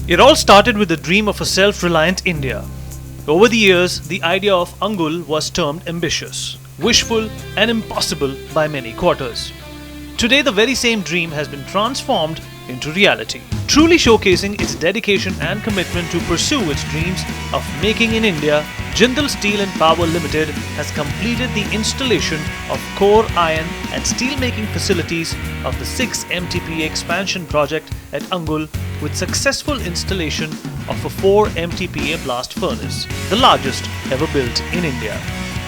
It all started with the dream of a self-reliant India. Over the years, the idea of Angul was termed ambitious, wishful and impossible by many quarters. Today, the very same dream has been transformed into reality, truly showcasing its dedication and commitment to pursue its dreams of making in India. Jindal Steel and Power Limited has completed the installation of core iron and steel making facilities of the 6 MTPA expansion project at Angul with successful installation of a 4 MTPA blast furnace, the largest ever built in India.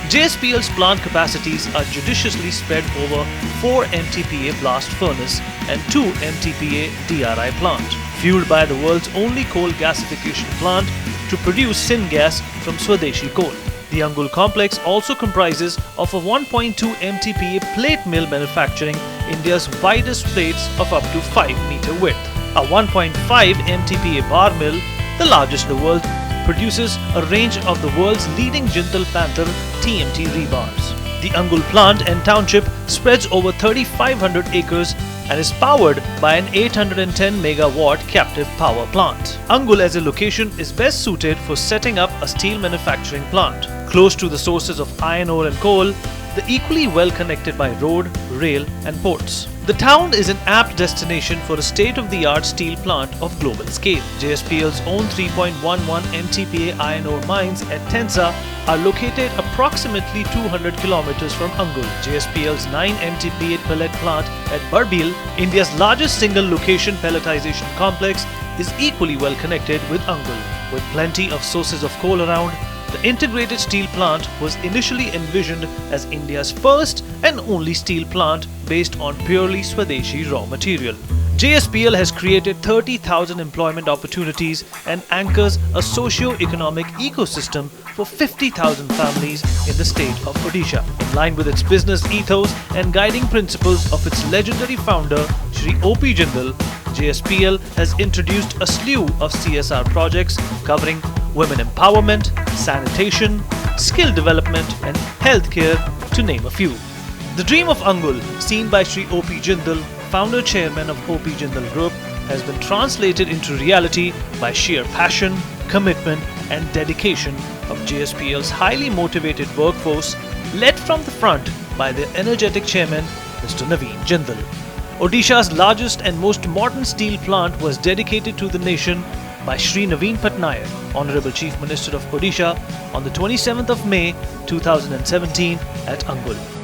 JSPL's plant capacities are judiciously spread over 4 MTPA blast furnace and 2 MTPA DRI plant, fueled by the world's only coal gasification plant to produce syngas from Swadeshi coal. The Angul complex also comprises of a 1.2 MTPA plate mill manufacturing India's widest plates of up to 5-meter width. A 1.5 MTPA bar mill, the largest in the world, produces a range of the world's leading Jindal Panther TMT rebars. The Angul plant and township spreads over 3,500 acres and is powered by an 810 megawatt captive power plant. Angul as a location is best suited for setting up a steel manufacturing plant. Close to the sources of iron ore and coal, the equally well connected by road, rail and ports. The town is an apt destination for a state-of-the-art steel plant of global scale. JSPL's own 3.11 MTPA iron ore mines at Tensa are located approximately 200 kilometers from Angul. JSPL's 9 MTPA pellet plant at Barbil, India's largest single location pelletization complex, is equally well connected with Angul. With plenty of sources of coal around, the integrated steel plant was initially envisioned as India's first and only steel plant based on purely Swadeshi raw material. JSPL has created 30,000 employment opportunities and anchors a socio-economic ecosystem for 50,000 families in the state of Odisha. In line with its business ethos and guiding principles of its legendary founder, Shri O.P. Jindal, JSPL has introduced a slew of CSR projects covering women empowerment, sanitation, skill development and healthcare, to name a few. The dream of Angul, seen by Shri O.P. Jindal, founder chairman of O.P. Jindal Group, has been translated into reality by sheer passion, commitment and dedication of JSPL's highly motivated workforce, led from the front by their energetic chairman, Mr. Naveen Jindal. Odisha's largest and most modern steel plant was dedicated to the nation by Shri Naveen Patnaik, Honorable Chief Minister of Odisha, on the 27th of May 2017 at Angul.